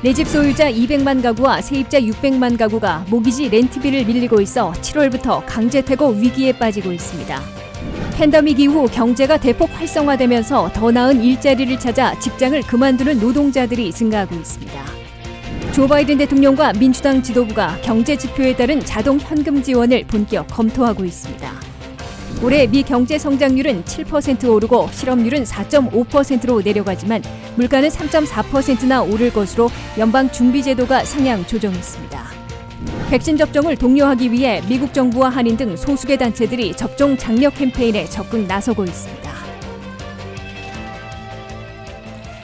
내 집 소유자 200만 가구와 세입자 600만 가구가 모기지 렌트비를 밀리고 있어 7월부터 강제 퇴거 위기에 빠지고 있습니다. 팬데믹 이후 경제가 대폭 활성화되면서 더 나은 일자리를 찾아 직장을 그만두는 노동자들이 증가하고 있습니다. 조 바이든 대통령과 민주당 지도부가 경제 지표에 따른 자동 현금 지원을 본격 검토하고 있습니다. 올해 미 경제 성장률은 7% 오르고 실업률은 4.5%로 내려가지만 물가는 3.4%나 오를 것으로 연방준비제도가 상향 조정했습니다. 백신 접종을 독려하기 위해 미국 정부와 한인 등 소수계 단체들이 접종 장려 캠페인에 적극 나서고 있습니다.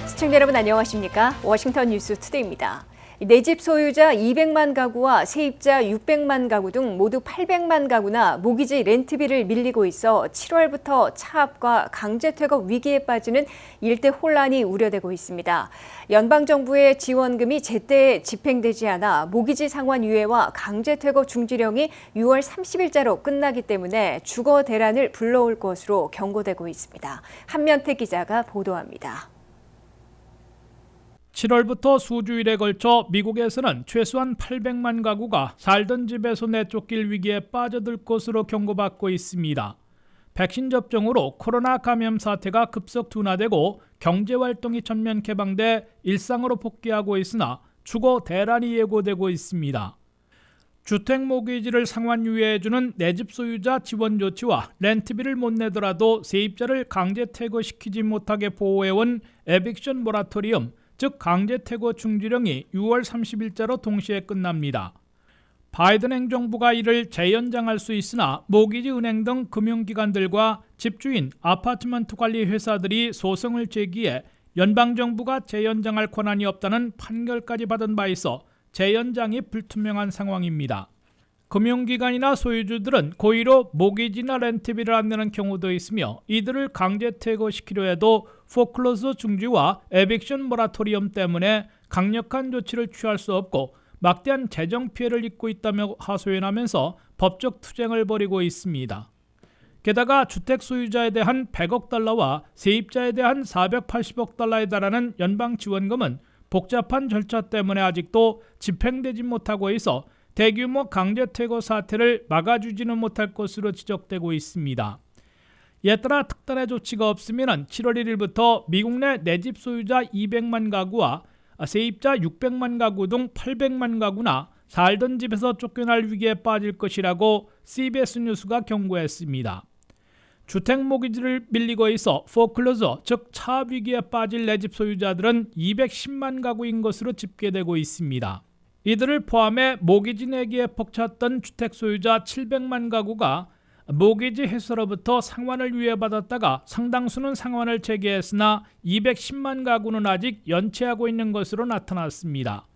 시청자 여러분 안녕하십니까? 워싱턴 뉴스 투데이입니다. 내 집 소유자 200만 가구와 세입자 600만 가구 등 모두 800만 가구나 모기지 렌트비를 밀리고 있어 7월부터 차압과 강제 퇴거 위기에 빠지는 일대 혼란이 우려되고 있습니다. 연방정부의 지원금이 제때 집행되지 않아 모기지 상환 유예와 강제 퇴거 중지령이 6월 30일자로 끝나기 때문에 주거 대란을 불러올 것으로 경고되고 있습니다. 한면태 기자가 보도합니다. 7월부터 수주일에 걸쳐 미국에서는 최소한 800만 가구가 살던 집에서 내쫓길 위기에 빠져들 것으로 경고받고 있습니다. 백신 접종으로 코로나 감염 사태가 급속 둔화되고 경제활동이 전면 개방돼 일상으로 복귀하고 있으나 주거 대란이 예고되고 있습니다. 주택 모기지를 상환 유예해주는 내 집 소유자 지원 조치와 렌트비를 못 내더라도 세입자를 강제 퇴거시키지 못하게 보호해온 에빅션 모라토리엄, 즉 강제 퇴거 중지령이 6월 30일자로 동시에 끝납니다. 바이든 행정부가 이를 재연장할 수 있으나 모기지 은행 등 금융기관들과 집주인, 아파트먼트 관리 회사들이 소송을 제기해 연방정부가 재연장할 권한이 없다는 판결까지 받은 바 있어 재연장이 불투명한 상황입니다. 금융기관이나 소유주들은 고의로 모기지나 렌트비를 안 내는 경우도 있으며 이들을 강제 퇴거시키려 해도 포클로즈 중지와 에빅션 모라토리엄 때문에 강력한 조치를 취할 수 없고 막대한 재정 피해를 입고 있다며 하소연하면서 법적 투쟁을 벌이고 있습니다. 게다가 주택 소유자에 대한 100억 달러와 세입자에 대한 480억 달러에 달하는 연방 지원금은 복잡한 절차 때문에 아직도 집행되지 못하고 있어 대규모 강제 퇴거 사태를 막아주지는 못할 것으로 지적되고 있습니다. 이에 따라 특단의 조치가 없으면 7월 1일부터 미국 내 내 집 소유자 200만 가구와 세입자 600만 가구 등 800만 가구나 살던 집에서 쫓겨날 위기에 빠질 것이라고 CBS 뉴스가 경고했습니다. 주택 모기지를 밀리고 있어 포클로저, 즉 차압 위기에 빠질 내 집 소유자들은 210만 가구인 것으로 집계되고 있습니다. 이들을 포함해 모기지 내기에 벅찼던 주택 소유자 700만 가구가 모기지 회사로부터 상환을 유예받았다가 상당수는 상환을 재개했으나 210만 가구는 아직 연체하고 있는 것으로 나타났습니다.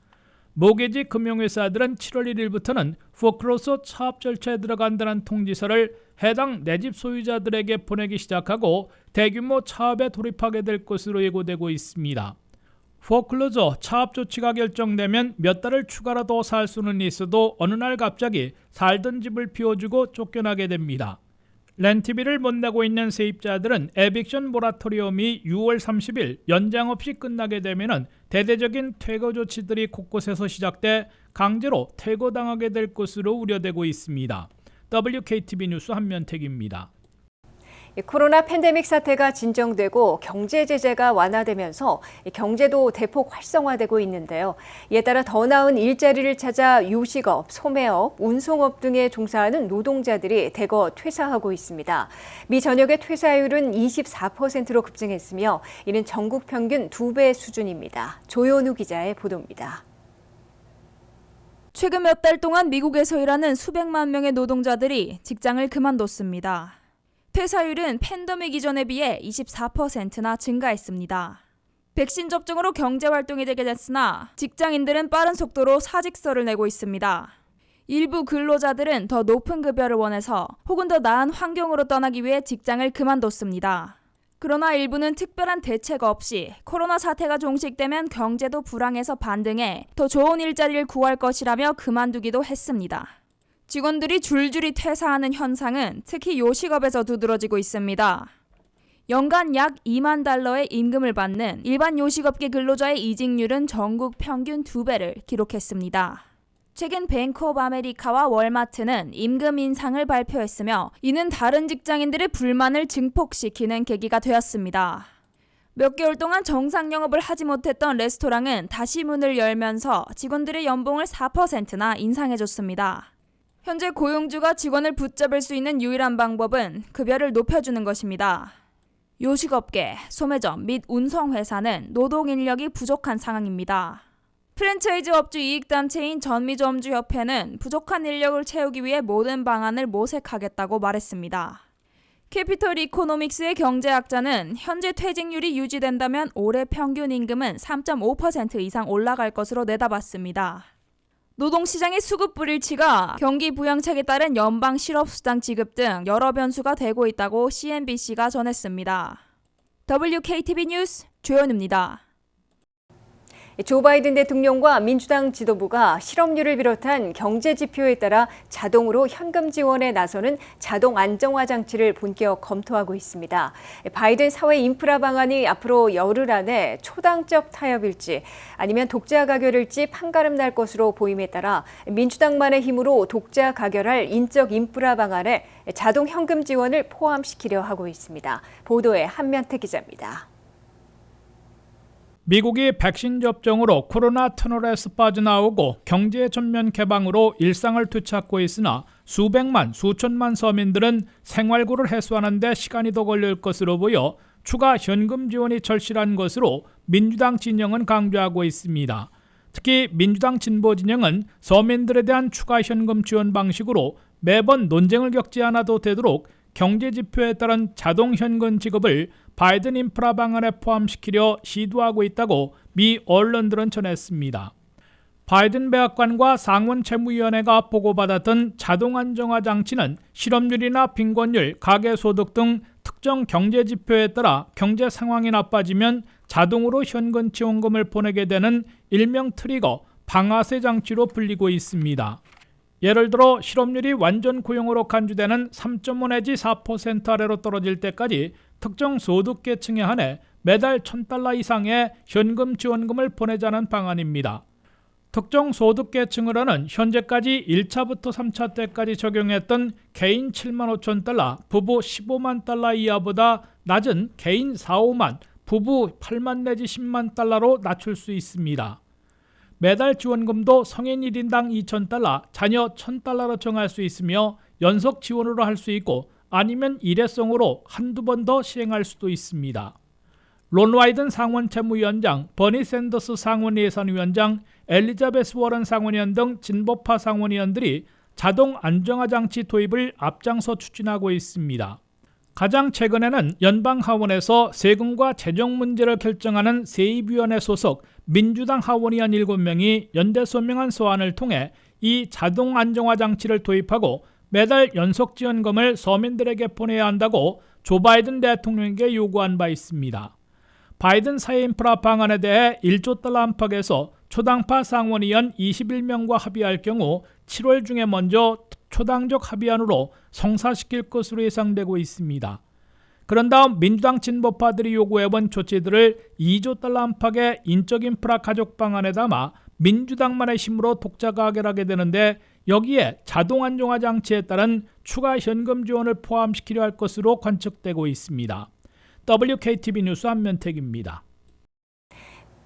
모기지 금융회사들은 7월 1일부터는 포클로저 차압 절차에 들어간다는 통지서를 해당 내 집 소유자들에게 보내기 시작하고 대규모 차압에 돌입하게 될 것으로 예고되고 있습니다. 포클로저 차압 조치가 결정되면 몇 달을 추가로 더 살 수는 있어도 어느 날 갑자기 살던 집을 비워주고 쫓겨나게 됩니다. 렌트비를 못 내고 있는 세입자들은 에빅션 모라토리엄이 6월 30일 연장 없이 끝나게 되면 대대적인 퇴거 조치들이 곳곳에서 시작돼 강제로 퇴거당하게 될 것으로 우려되고 있습니다. WKTV 뉴스 한면택입니다. 코로나 팬데믹 사태가 진정되고 경제 제재가 완화되면서 경제도 대폭 활성화되고 있는데요. 이에 따라 더 나은 일자리를 찾아 요식업, 소매업, 운송업 등에 종사하는 노동자들이 대거 퇴사하고 있습니다. 미 전역의 퇴사율은 24%로 급증했으며 이는 전국 평균 2배 수준입니다. 조현우 기자의 보도입니다. 최근 몇 달 동안 미국에서 일하는 수백만 명의 노동자들이 직장을 그만뒀습니다. 퇴사율은 팬데믹 이전에 비해 24%나 증가했습니다. 백신 접종으로 경제활동이 되게 됐으나 직장인들은 빠른 속도로 사직서를 내고 있습니다. 일부 근로자들은 더 높은 급여를 원해서 혹은 더 나은 환경으로 떠나기 위해 직장을 그만뒀습니다. 그러나 일부는 특별한 대책 없이 코로나 사태가 종식되면 경제도 불황에서 반등해 더 좋은 일자리를 구할 것이라며 그만두기도 했습니다. 직원들이 줄줄이 퇴사하는 현상은 특히 요식업에서 두드러지고 있습니다. 연간 약 2만 달러의 임금을 받는 일반 요식업계 근로자의 이직률은 전국 평균 2배를 기록했습니다. 최근 뱅크 오브 아메리카와 월마트는 임금 인상을 발표했으며 이는 다른 직장인들의 불만을 증폭시키는 계기가 되었습니다. 몇 개월 동안 정상 영업을 하지 못했던 레스토랑은 다시 문을 열면서 직원들의 연봉을 4%나 인상해줬습니다. 현재 고용주가 직원을 붙잡을 수 있는 유일한 방법은 급여를 높여주는 것입니다. 요식업계, 소매점 및 운송회사는 노동 인력이 부족한 상황입니다. 프랜차이즈 업주 이익단체인 전미점주협회는 부족한 인력을 채우기 위해 모든 방안을 모색하겠다고 말했습니다. 캐피털 이코노믹스의 경제학자는 현재 퇴직률이 유지된다면 올해 평균 임금은 3.5% 이상 올라갈 것으로 내다봤습니다. 노동시장의 수급 불일치가 경기 부양책에 따른 연방 실업수당 지급 등 여러 변수가 되고 있다고 CNBC가 전했습니다. WKTV 뉴스 조현우입니다. 조 바이든 대통령과 민주당 지도부가 실업률을 비롯한 경제 지표에 따라 자동으로 현금 지원에 나서는 자동 안정화 장치를 본격 검토하고 있습니다. 바이든 사회 인프라 방안이 앞으로 열흘 안에 초당적 타협일지 아니면 독자 가결일지 판가름 날 것으로 보임에 따라 민주당만의 힘으로 독자 가결할 인적 인프라 방안에 자동 현금 지원을 포함시키려 하고 있습니다. 보도에 한면태 기자입니다. 미국이 백신 접종으로 코로나 터널에서 빠져나오고 경제 전면 개방으로 일상을 되찾고 있으나 수백만, 수천만 서민들은 생활고를 해소하는 데 시간이 더 걸릴 것으로 보여 추가 현금 지원이 절실한 것으로 민주당 진영은 강조하고 있습니다. 특히 민주당 진보 진영은 서민들에 대한 추가 현금 지원 방식으로 매번 논쟁을 겪지 않아도 되도록 경제 지표에 따른 자동 현금 지급을 바이든 인프라 방안에 포함시키려 시도하고 있다고 미 언론들은 전했습니다. 바이든 백악관과 상원 채무위원회가 보고받았던 자동 안정화 장치는 실업률이나 빈곤율, 가계소득 등 특정 경제 지표에 따라 경제 상황이 나빠지면 자동으로 현금 지원금을 보내게 되는 일명 트리거, 방아쇠 장치로 불리고 있습니다. 예를 들어 실업률이 완전 고용으로 간주되는 3.5 내지 4% 아래로 떨어질 때까지 특정 소득계층에 한해 매달 $1,000 이상의 현금 지원금을 보내자는 방안입니다. 특정 소득계층으로는 현재까지 1차부터 3차 때까지 적용했던 개인 $75,000, 부부 $150,000 이하보다 낮은 개인 4-5만, 부부 8만 내지 10만 달러로 낮출 수 있습니다. 매달 지원금도 성인 1인당 $2,000, 자녀 $1,000로 정할 수 있으며 연속 지원으로 할 수 있고 아니면 일회성으로 한두 번 더 시행할 수도 있습니다. 론 와이든 상원 채무위원장, 버니 샌더스 상원 예산위원장, 엘리자베스 워런 상원의원 등 진보파 상원의원들이 자동 안정화 장치 도입을 앞장서 추진하고 있습니다. 가장 최근에는 연방 하원에서 세금과 재정 문제를 결정하는 세입위원회 소속 민주당 하원의원 7명이 연대 서명한 소안을 통해 이 자동 안정화 장치를 도입하고 매달 연속 지원금을 서민들에게 보내야 한다고 조 바이든 대통령에게 요구한 바 있습니다. 바이든 사회 인프라 방안에 대해 $1조 안팎에서 초당파 상원의원 21명과 합의할 경우 7월 중에 먼저 초당적 합의안으로 성사시킬 것으로 예상되고 있습니다. 그런 다음 민주당 진보파들이 요구해본 조치들을 $2조 안팎의 인적 인프라 가족 방안에 담아 민주당만의 힘으로 독자 가결하게 되는데 여기에 자동 안정화 장치에 따른 추가 현금 지원을 포함시키려 할 것으로 관측되고 있습니다. WKTV 뉴스 한면택입니다.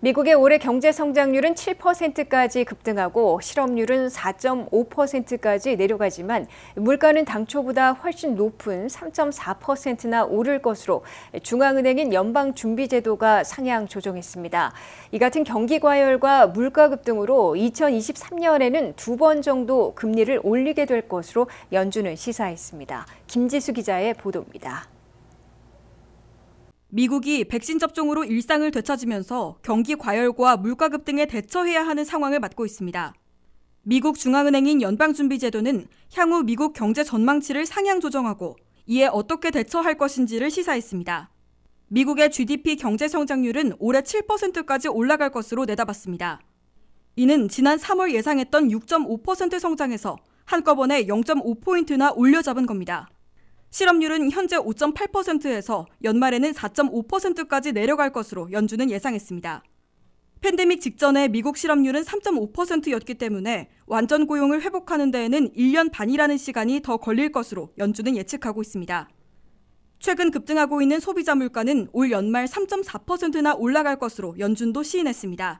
미국의 올해 경제 성장률은 7%까지 급등하고 실업률은 4.5%까지 내려가지만 물가는 당초보다 훨씬 높은 3.4%나 오를 것으로 중앙은행인 연방준비제도가 상향 조정했습니다. 이 같은 경기 과열과 물가 급등으로 2023년에는 2번 정도 금리를 올리게 될 것으로 연준은 시사했습니다. 김지수 기자의 보도입니다. 미국이 백신 접종으로 일상을 되찾으면서 경기 과열과 물가 급등에 대처해야 하는 상황을 맞고 있습니다. 미국 중앙은행인 연방준비제도는 향후 미국 경제 전망치를 상향 조정하고 이에 어떻게 대처할 것인지를 시사했습니다. 미국의 GDP 경제 성장률은 올해 7%까지 올라갈 것으로 내다봤습니다. 이는 지난 3월 예상했던 6.5% 성장에서 한꺼번에 0.5포인트나 올려잡은 겁니다. 실업률은 현재 5.8%에서 연말에는 4.5%까지 내려갈 것으로 연준은 예상했습니다. 팬데믹 직전에 미국 실업률은 3.5%였기 때문에 완전 고용을 회복하는 데에는 1년 반이라는 시간이 더 걸릴 것으로 연준은 예측하고 있습니다. 최근 급등하고 있는 소비자 물가는 올 연말 3.4%나 올라갈 것으로 연준도 시인했습니다.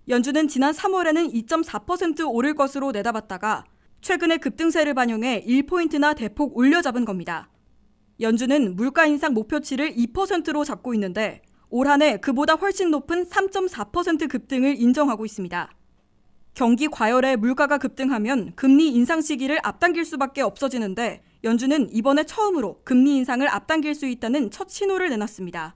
연준은 지난 3월에는 2.4% 오를 것으로 내다봤다가 최근의 급등세를 반영해 1포인트나 대폭 올려잡은 겁니다. 연준은 물가 인상 목표치를 2%로 잡고 있는데 올 한 해 그보다 훨씬 높은 3.4% 급등을 인정하고 있습니다. 경기 과열에 물가가 급등하면 금리 인상 시기를 앞당길 수밖에 없어지는데 연준은 이번에 처음으로 금리 인상을 앞당길 수 있다는 첫 신호를 내놨습니다.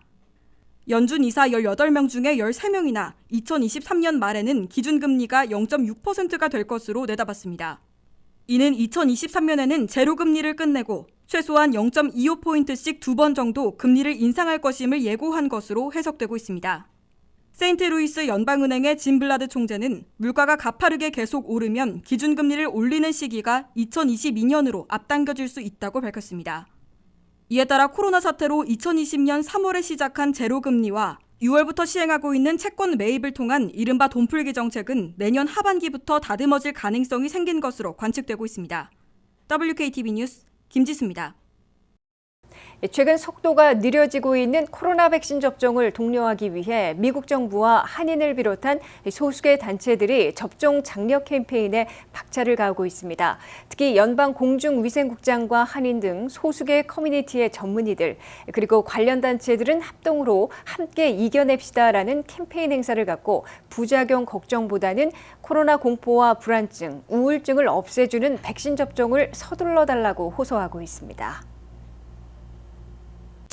연준 이사 18명 중에 13명이나 2023년 말에는 기준금리가 0.6%가 될 것으로 내다봤습니다. 이는 2023년에는 제로금리를 끝내고 최소한 0.25포인트씩 2번 정도 금리를 인상할 것임을 예고한 것으로 해석되고 있습니다. 세인트루이스 연방은행의 짐 블라드 총재는 물가가 가파르게 계속 오르면 기준금리를 올리는 시기가 2022년으로 앞당겨질 수 있다고 밝혔습니다. 이에 따라 코로나 사태로 2020년 3월에 시작한 제로금리와 6월부터 시행하고 있는 채권 매입을 통한 이른바 돈풀기 정책은 내년 하반기부터 다듬어질 가능성이 생긴 것으로 관측되고 있습니다. WKTV 뉴스 김지수입니다. 최근 속도가 느려지고 있는 코로나 백신 접종을 독려하기 위해 미국 정부와 한인을 비롯한 소수의 단체들이 접종 장려 캠페인에 박차를 가하고 있습니다. 특히 연방공중위생국장과 한인 등 소수의 커뮤니티의 전문의들 그리고 관련 단체들은 합동으로 함께 이겨냅시다라는 캠페인 행사를 갖고 부작용 걱정보다는 코로나 공포와 불안증, 우울증을 없애주는 백신 접종을 서둘러 달라고 호소하고 있습니다.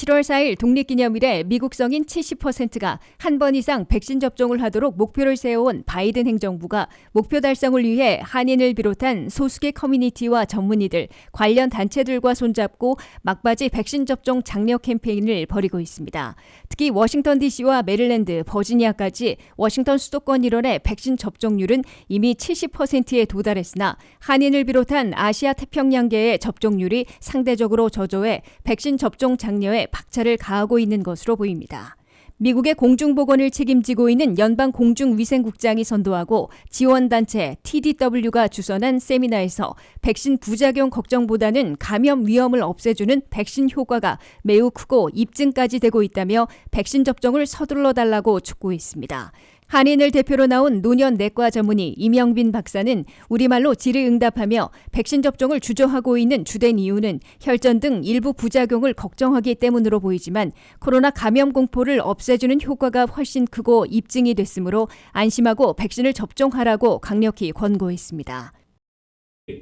7월 4일 독립기념일에 미국 성인 70%가 한 번 이상 백신 접종을 하도록 목표를 세워온 바이든 행정부가 목표 달성을 위해 한인을 비롯한 소수의 커뮤니티와 전문의들, 관련 단체들과 손잡고 막바지 백신 접종 장려 캠페인을 벌이고 있습니다. 특히 워싱턴 DC와 메릴랜드, 버지니아까지 워싱턴 수도권 일원의 백신 접종률은 이미 70%에 도달했으나 한인을 비롯한 아시아 태평양계의 접종률이 상대적으로 저조해 백신 접종 장려에 박차를 가하고 있는 것으로 보입니다. 미국의 공중보건을 책임지고 있는 연방공중위생국장이 선도하고 지원단체 TDW가 주선한 세미나에서 백신 부작용 걱정보다는 감염 위험을 없애주는 백신 효과가 매우 크고 입증까지 되고 있다며 백신 접종을 서둘러 달라고 촉구했습니다. 한인을 대표로 나온 노년 내과 전문의 임영빈 박사는 우리말로 질의응답하며 백신 접종을 주저하고 있는 주된 이유는 혈전 등 일부 부작용을 걱정하기 때문으로 보이지만 코로나 감염 공포를 없애주는 효과가 훨씬 크고 입증이 됐으므로 안심하고 백신을 접종하라고 강력히 권고했습니다.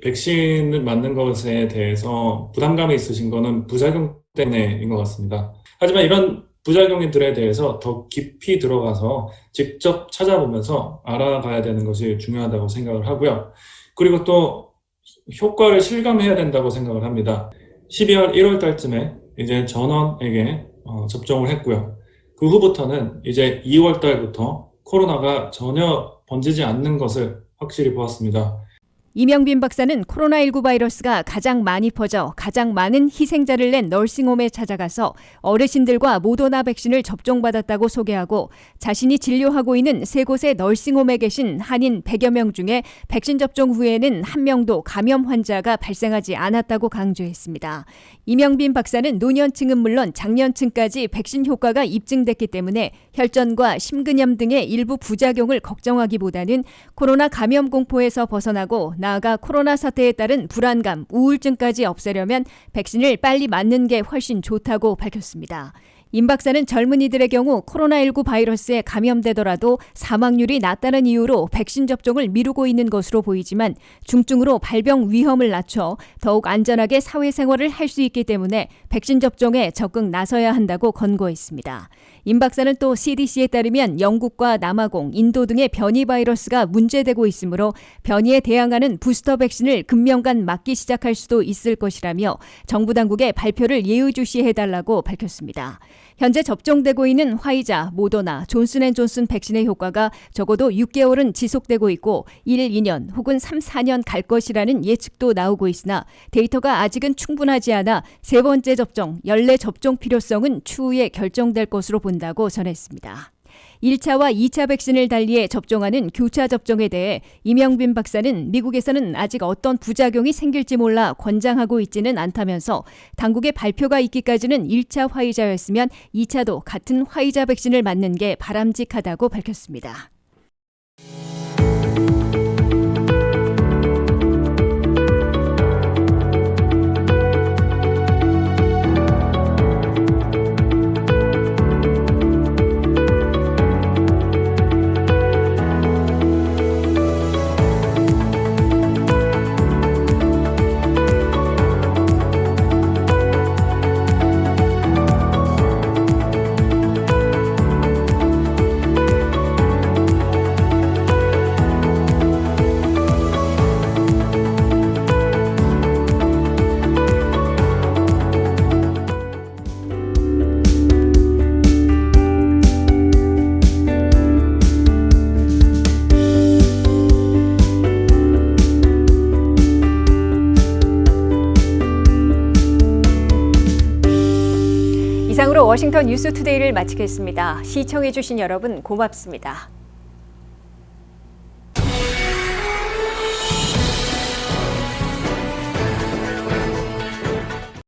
백신을 맞는 것에 대해서 부담감이 있으신 거는 부작용 때문에인 것 같습니다. 하지만 이런 부작용들에 대해서 더 깊이 들어가서 직접 찾아보면서 알아가야 되는 것이 중요하다고 생각을 하고요. 그리고 또 효과를 실감해야 된다고 생각을 합니다. 12월 1월 달쯤에 이제 전원에게 접종을 했고요. 그 후부터는 이제 2월 달부터 코로나가 전혀 번지지 않는 것을 확실히 보았습니다. 임영빈 박사는 코로나19 바이러스가 가장 많이 퍼져 가장 많은 희생자를 낸 너싱홈에 찾아가서 어르신들과 모더나 백신을 접종받았다고 소개하고 자신이 진료하고 있는 세 곳의 너싱홈에 계신 한인 100여 명 중에 백신 접종 후에는 한 명도 감염 환자가 발생하지 않았다고 강조했습니다. 임영빈 박사는 노년층은 물론 장년층까지 백신 효과가 입증됐기 때문에 혈전과 심근염 등의 일부 부작용을 걱정하기보다는 코로나 감염 공포에서 벗어나고 나아가 코로나 사태에 따른 불안감, 우울증까지 없애려면 백신을 빨리 맞는 게 훨씬 좋다고 밝혔습니다. 임 박사는 젊은이들의 경우 코로나19 바이러스에 감염되더라도 사망률이 낮다는 이유로 백신 접종을 미루고 있는 것으로 보이지만 중증으로 발병 위험을 낮춰 더욱 안전하게 사회생활을 할 수 있기 때문에 백신 접종에 적극 나서야 한다고 권고했습니다. 임 박사는 또 CDC에 따르면 영국과 남아공, 인도 등의 변이 바이러스가 문제되고 있으므로 변이에 대항하는 이제는 부스터 백신을 금명간 맞기 시작할 수도 있을 것이라며 정부 당국의 발표를 예의주시해달라고 밝혔습니다. 현재 접종되고 있는 화이자, 모더나, 존슨앤존슨 백신의 효과가 적어도 6개월은 지속되고 있고 1, 2년 혹은 3, 4년 갈 것이라는 예측도 나오고 있으나 데이터가 아직은 충분하지 않아 세 번째 접종, 연례 접종 필요성은 추후에 결정될 것으로 본다고 전했습니다. 1차와 2차 백신을 달리해 접종하는 교차 접종에 대해 이명빈 박사는 미국에서는 아직 어떤 부작용이 생길지 몰라 권장하고 있지는 않다면서 당국의 발표가 있기까지는 1차 화이자였으면 2차도 같은 화이자 백신을 맞는 게 바람직하다고 밝혔습니다. 이상으로 워싱턴 뉴스투데이를 마치겠습니다. 시청해주신 여러분 고맙습니다.